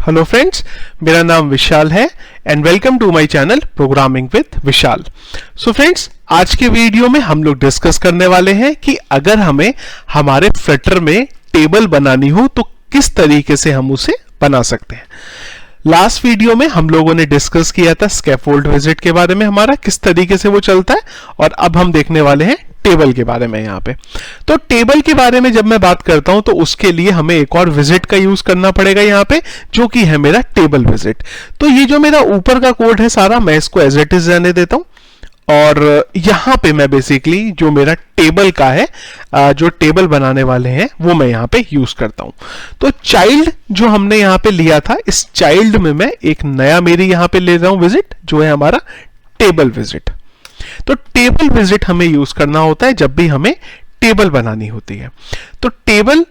Hello friends, मेरा नाम विशाल है and welcome to my channel programming with Vishal. So friends, आज के वीडियो में हम लोग डिस्कस करने वाले हैं कि अगर हमें हमारे फ्लटर में टेबल बनानी हो तो किस तरीके से हम उसे बना सकते हैं। लास्ट वीडियो में हम लोगों ने डिस्कस किया था स्कैफोल्ड विजिट के बारे में, हमारा किस तरीके से वो चलता है, और अब हम देखने वाले हैं टेबल के बारे में। यहाँ पे तो टेबल के बारे में जब मैं बात करता हूं तो उसके लिए हमें एक और विजिट का यूज करना पड़ेगा यहाँ पे, जो कि है मेरा टेबल विजिट। तो ये जो मेरा ऊपर का कोड है सारा, मैं इसको एज इट इज रहने देता हूं और यहाँ पे मैं बेसिकली जो मेरा टेबल का है, जो टेबल बनाने वाले हैं वो मैं यहाँ पे यूज करता हूं। तो चाइल्ड जो हमने यहाँ पे लिया था, इस चाइल्ड में मैं एक नया मेरी यहाँ पे ले रहा हूं विजिट, जो है हमारा टेबल विजिट। तो टेबल विजिट हमें यूज करना होता है जब भी हमें टेबल बनानी होती है। तो टेबल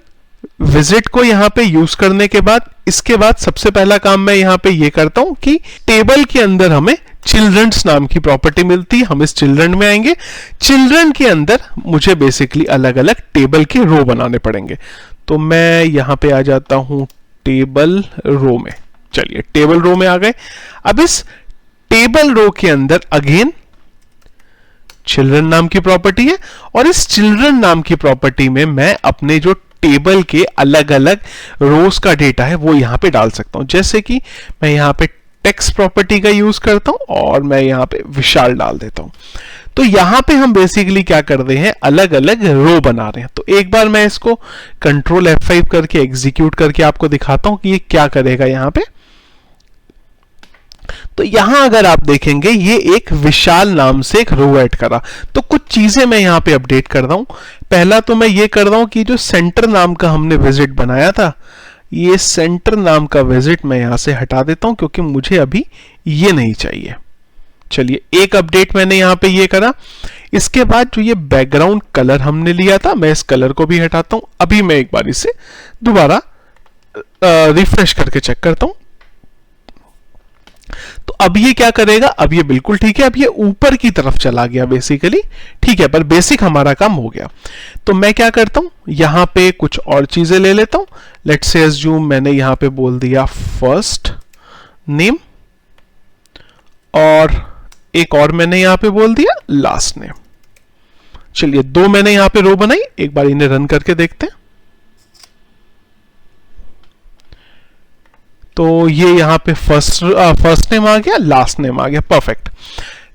विजिट को यहां पे यूज करने के बाद, इसके बाद सबसे पहला काम मैं यहां पे ये करता हूं कि टेबल के अंदर हमें चिल्ड्रंस नाम की प्रॉपर्टी मिलती है। हम इस चिल्ड्रन में आएंगे। चिल्ड्रन के अंदर मुझे बेसिकली अलग अलग टेबल के रो बनाने पड़ेंगे। तो मैं यहां पे आ जाता हूं टेबल रो में। चलिए, टेबल रो में आ गए। अब इस टेबल रो के अंदर अगेन चिल्ड्रन नाम की प्रॉपर्टी है, और इस चिल्ड्रन नाम की प्रॉपर्टी में मैं अपने जो टेबल के अलग अलग रोज का डेटा है वो यहां पे डाल सकता हूं। जैसे कि मैं यहां पे टेक्स्ट प्रॉपर्टी का यूज करता हूं और मैं यहां पे विशाल डाल देता हूं। तो यहां पे हम बेसिकली क्या कर रहे हैं, अलग अलग रो बना रहे हैं। तो एक बार मैं इसको कंट्रोल F5 करके एग्जीक्यूट करके आपको दिखाता हूं कि ये क्या करेगा यहां पे। तो यहां अगर आप देखेंगे, ये एक विशाल नाम से एक रो ऐड करा। तो कुछ चीजें मैं यहां पे अपडेट कर रहा हूं। पहला तो मैं ये कर रहा हूं कि जो सेंटर नाम का हमने विजिट बनाया था, ये सेंटर नाम का विजिट मैं यहां से हटा देता हूं क्योंकि मुझे अभी ये नहीं चाहिए। चलिए, एक अपडेट मैंने यहां पे ये करा। इसके बाद जो ये बैकग्राउंड कलर हमने लिया था, मैं इस कलर को भी हटाता हूं। अभी मैं एक बार इसे दोबारा रिफ्रेश करके चेक करता हूं। तो अब ये क्या करेगा, अब ये बिल्कुल ठीक है, अब ये ऊपर की तरफ चला गया बेसिकली। ठीक है, पर बेसिक हमारा काम हो गया। तो मैं क्या करता हूं, यहां पे कुछ और चीजें ले लेता हूं। लेट्स से अज्यूम मैंने यहां पे बोल दिया फर्स्ट नेम, और एक और मैंने यहां पे बोल दिया लास्ट नेम। चलिए, दो मैंने यहां पे रो बनाई, एक बार इन्हें रन करके देखते हैं। तो ये यहां पे फर्स्ट नेम आ गया, लास्ट नेम आ गया, परफेक्ट।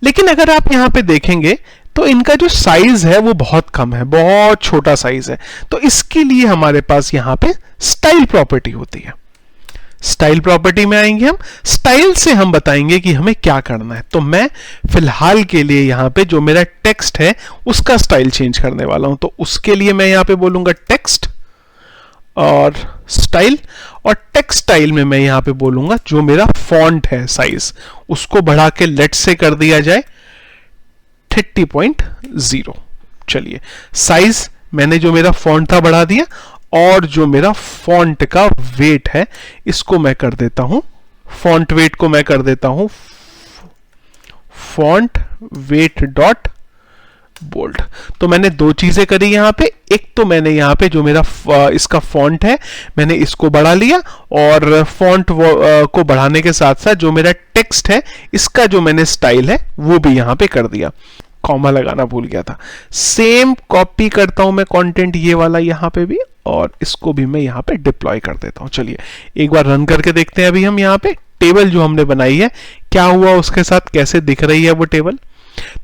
लेकिन अगर आप यहां पे देखेंगे तो इनका जो साइज है वो बहुत कम है, बहुत छोटा साइज है। तो इसके लिए हमारे पास यहां पे स्टाइल प्रॉपर्टी होती है। स्टाइल प्रॉपर्टी में आएंगे हम। स्टाइल से हम बताएंगे कि हमें क्या करना है। तो मैं फिलहाल के लिए यहां पे जो मेरा टेक्स्ट है उसका स्टाइल चेंज करने वाला हूं। तो उसके लिए मैं यहां पे बोलूंगा टेक्स्ट और स्टाइल, और टेक्स्ट स्टाइल में मैं यहां पे बोलूंगा जो मेरा फॉन्ट है साइज, उसको बढ़ा के लेट से कर दिया जाए 30.0। चलिए, साइज मैंने जो मेरा फॉन्ट था बढ़ा दिया, और जो मेरा फॉन्ट का वेट है इसको मैं कर देता हूं, फॉन्ट वेट को मैं कर देता हूं फॉन्ट वेट डॉट बोल्ड। तो मैंने दो चीजें करी यहां पे। एक तो मैंने यहां पे जो मेरा इसका फॉन्ट है मैंने इसको बढ़ा लिया, और फॉन्ट को बढ़ाने के साथ साथ जो मेरा टेक्स्ट है इसका जो मैंने स्टाइल है वो भी यहां पे कर दिया। कॉमा लगाना भूल गया था। सेम कॉपी करता हूं मैं कंटेंट ये वाला यहां पे भी, और इसको भी मैं यहां पे डिप्लॉय कर देता हूं। चलिए, एक बार रन करके देखते हैं अभी हम यहां पे टेबल जो हमने बनाई है क्या हुआ उसके साथ, कैसे दिख रही है वो टेबल।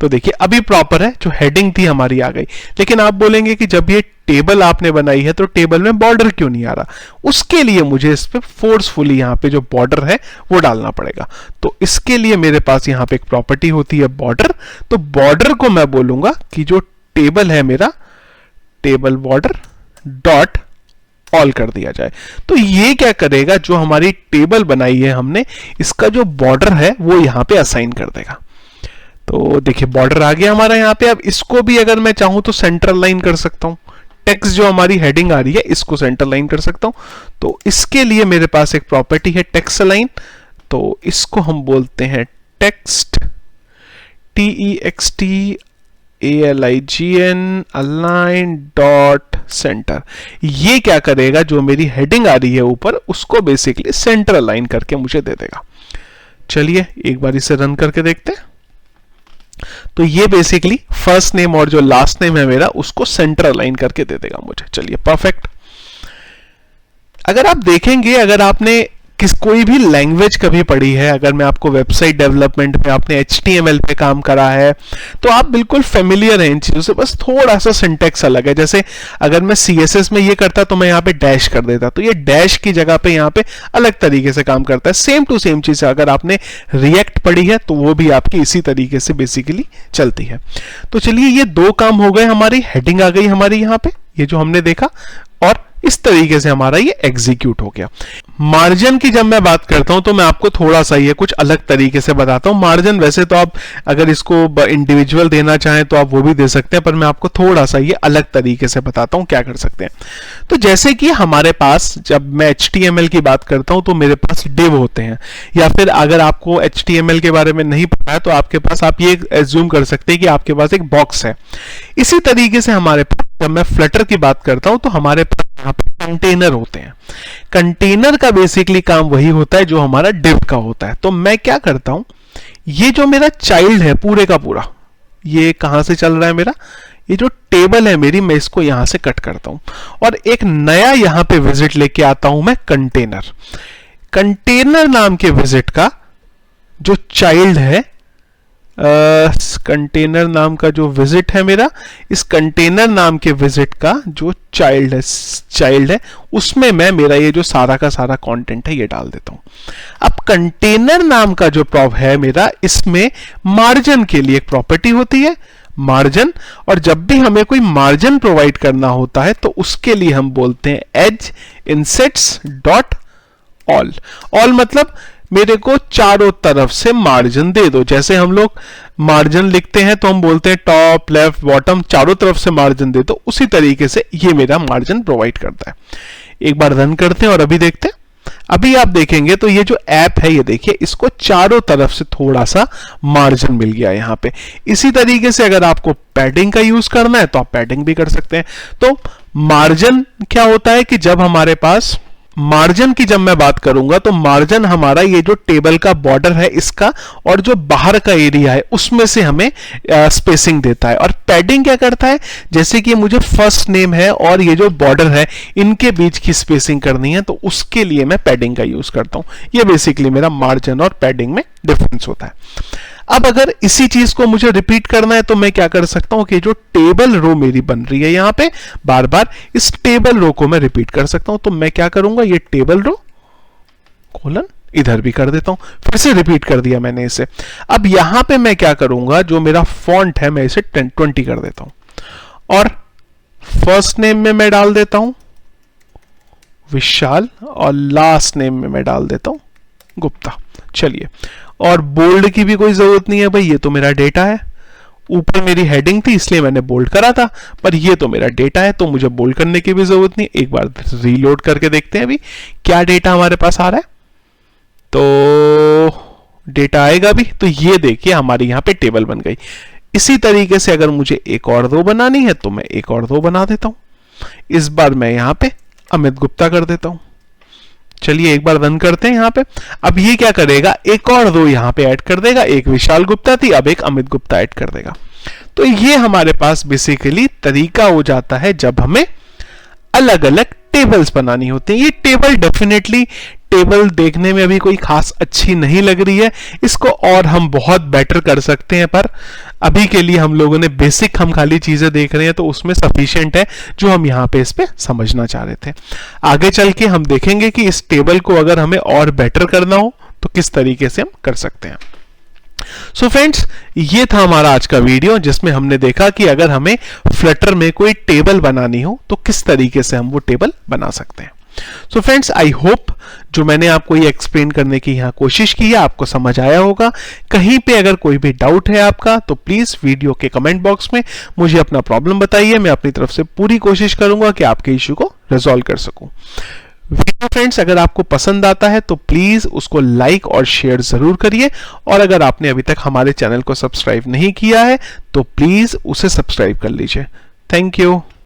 तो देखिए, अभी प्रॉपर है, जो हेडिंग थी हमारी आ गई। लेकिन आप बोलेंगे कि जब ये टेबल आपने बनाई है तो टेबल में बॉर्डर क्यों नहीं आ रहा। उसके लिए मुझे इस पे फोर्सफुली यहां पे जो बॉर्डर है वो डालना पड़ेगा। तो इसके लिए मेरे पास यहां पे एक प्रॉपर्टी होती है बॉर्डर। तो बॉर्डर को मैं बोलूंगा कि जो टेबल है मेरा, टेबल बॉर्डर डॉट ऑल कर दिया जाए। तो ये क्या करेगा, जो हमारी टेबल बनाई है हमने, इसका जो बॉर्डर है वो यहां पे असाइन कर देगा। तो देखिए, बॉर्डर आ गया हमारा यहां पे। अब इसको भी अगर मैं चाहूं तो सेंटर लाइन कर सकता हूं। टेक्स्ट जो हमारी हेडिंग आ रही है इसको सेंटर लाइन कर सकता हूं। तो इसके लिए मेरे पास एक प्रॉपर्टी है टेक्स्ट लाइन। तो इसको हम बोलते हैं text TEXT ALIGN align dot centre. ये क्या करेगा, जो मेरी हेडिंग आ रही है ऊपर उसको बेसिकली सेंटर अलाइन करके मुझे दे देगा। चलिए एक बार इसे रन करके देखते हैं। तो ये बेसिकली फर्स्ट नेम और जो लास्ट नेम है मेरा उसको सेंटर अलाइन करके दे देगा मुझे। चलिए परफेक्ट। अगर आप देखेंगे, अगर आपने कोई भी लैंग्वेज कभी पढ़ी है, अगर मैं आपको वेबसाइट डेवलपमेंट में आपने HTML पे काम करा है तो आप बिल्कुल फेमिलियर हैं इन चीजों से, बस थोड़ा सा सिंटैक्स अलग है। जैसे अगर मैं CSS में ये करता तो मैं यहाँ पे डैश कर देता, तो ये डैश की जगह पे यहाँ पे अलग तरीके से काम करता है। सेम टू सेम चीज अगर आपने रिएक्ट पढ़ी है तो वो भी आपकी इसी तरीके से बेसिकली चलती है। तो चलिए ये दो काम हो गए, हमारी हेडिंग आ गई हमारी यहाँ पे, ये जो हमने देखा, और इस तरीके से हमारा ये एग्जीक्यूट हो गया। मार्जिन की जब मैं बात करता हूं तो मैं आपको थोड़ा सा ये कुछ अलग तरीके से बताता हूं। मार्जिन वैसे तो आप अगर इसको इंडिविजुअल देना चाहें तो आप वो भी दे सकते हैं, पर मैं आपको थोड़ा सा ये अलग तरीके से बताता हूं क्या कर सकते हैं। तो जैसे कि हमारे पास, जब मैं HTML की बात करता हूं तो मेरे पास डिव होते हैं, या फिर अगर आपको HTML के बारे में नहीं पता है तो आपके पास, आप ये एज्यूम कर सकते हैं कि आपके पास एक बॉक्स है। इसी तरीके से हमारे पास, जब मैं फ्लटर की बात करता हूं तो हमारे पास यहाँ पे कंटेनर होते हैं। कंटेनर का बेसिकली काम वही होता है जो हमारा डिव का होता है। तो मैं क्या करता हूं, ये जो मेरा चाइल्ड है पूरे का पूरा, ये कहां से चल रहा है मेरा, ये जो टेबल है मेरी, मैं इसको यहां से कट करता हूं और एक नया यहां पे विजिट लेके आता हूं मैं, कंटेनर। कंटेनर नाम के विजिट का जो चाइल्ड है, कंटेनर नाम का जो विजिट है मेरा, इस कंटेनर नाम के विजिट का जो चाइल्ड है उसमें मैं मेरा ये जो सारा का सारा कंटेंट है ये डाल देता हूं। अब कंटेनर नाम का जो प्रॉप है मेरा, इसमें मार्जिन के लिए एक प्रॉपर्टी होती है मार्जिन, और जब भी हमें कोई मार्जिन प्रोवाइड करना होता है तो उसके लिए हम बोलते हैं एज इनसेट्स डॉट ऑल। ऑल मतलब मेरे को चारों तरफ से मार्जिन दे दो। जैसे हम लोग मार्जिन लिखते हैं तो हम बोलते हैं टॉप लेफ्ट बॉटम, चारों तरफ से मार्जिन दे दो, उसी तरीके से ये मेरा मार्जिन प्रोवाइड करता है। एक बार रन करते हैं और अभी देखते हैं। अभी आप देखेंगे तो ये जो ऐप है, ये देखिए, इसको चारों तरफ से थोड़ा सा मार्जिन मिल गया यहां पे। इसी तरीके से अगर आपको पैडिंग का यूज करना है तो आप पैडिंग भी कर सकते हैं। तो मार्जिन क्या होता है कि जब हमारे पास मार्जिन की जब मैं बात करूंगा तो मार्जिन हमारा ये जो टेबल का बॉर्डर है इसका और जो बाहर का एरिया है उसमें से हमें स्पेसिंग देता है। और पैडिंग क्या करता है, जैसे कि मुझे फर्स्ट नेम है और ये जो बॉर्डर है इनके बीच की स्पेसिंग करनी है तो उसके लिए मैं पैडिंग का यूज करता हूं। ये बेसिकली मेरा मार्जिन और पैडिंग में डिफरेंस होता है। अब अगर इसी चीज को मुझे रिपीट करना है तो मैं क्या कर सकता हूं कि जो टेबल रो मेरी बन रही है यहां पे, बार बार इस टेबल रो को मैं रिपीट कर सकता हूं। तो मैं क्या करूंगा, ये टेबल रो कोलन इधर भी कर देता हूं, फिर से रिपीट कर दिया मैंने इसे। अब यहां पे मैं क्या करूंगा, जो मेरा फॉन्ट है मैं इसे 20 कर देता हूं और फर्स्ट नेम में मैं डाल देता हूं विशाल और लास्ट नेम में मैं डाल देता हूं गुप्ता। चलिए, और बोल्ड की भी कोई जरूरत नहीं है भाई, ये तो मेरा डेटा है। ऊपर मेरी हेडिंग थी इसलिए मैंने बोल्ड करा था, पर ये तो मेरा डेटा है तो मुझे बोल्ड करने की भी जरूरत नहीं। एक बार रीलोड करके देखते हैं अभी क्या डेटा हमारे पास आ रहा है। तो डेटा आएगा भी, तो ये देखिए हमारी यहां पे टेबल बन गई। इसी तरीके से अगर मुझे एक और दो बनानी है तो मैं एक और दो बना देता हूं। इस बार मैं यहां पे अमित गुप्ता कर देता हूं। चलिए एक बार रन करते हैं यहां पे। अब ये क्या करेगा, एक और दो यहां पे ऐड कर देगा। एक विशाल गुप्ता थी, अब एक अमित गुप्ता ऐड कर देगा। तो ये हमारे पास बेसिकली तरीका हो जाता है जब हमें अलग अलग टेबल्स बनानी होती हैं। ये टेबल डेफिनेटली टेबल देखने में अभी कोई खास अच्छी नहीं लग रही है, इसको और हम बहुत बेटर कर सकते हैं, पर अभी के लिए हम लोगों ने बेसिक, हम खाली चीजें देख रहे हैं तो उसमें सफिशिएंट है जो हम यहाँ पे इस पे समझना चाह रहे थे। आगे चल के हम देखेंगे कि इस टेबल को अगर हमें और बेटर करना हो तो किस तरीके से हम कर सकते हैं। सो फ्रेंड्स, ये था हमारा आज का वीडियो जिसमें हमने देखा कि अगर हमें फ्लटर में कोई टेबल बनानी हो तो किस तरीके से हम वो टेबल बना सकते हैं। सो फ्रेंड्स, आई होप जो मैंने आपको ये एक्सप्लेन करने की यहाँ कोशिश की है आपको समझ आया होगा। कहीं पे अगर कोई भी डाउट है आपका तो प्लीज वीडियो के कमेंट बॉक्स में मुझे अपना प्रॉब्लम बताइए। मैं अपनी तरफ से पूरी कोशिश करूंगा कि आपके इश्यू को रिजॉल्व कर सकूं। वीडियो फ्रेंड्स अगर आपको पसंद आता है तो प्लीज उसको लाइक और शेयर जरूर करिए, और अगर आपने अभी तक हमारे चैनल को सब्सक्राइब नहीं किया है तो प्लीज उसे सब्सक्राइब कर लीजिए। Thank you.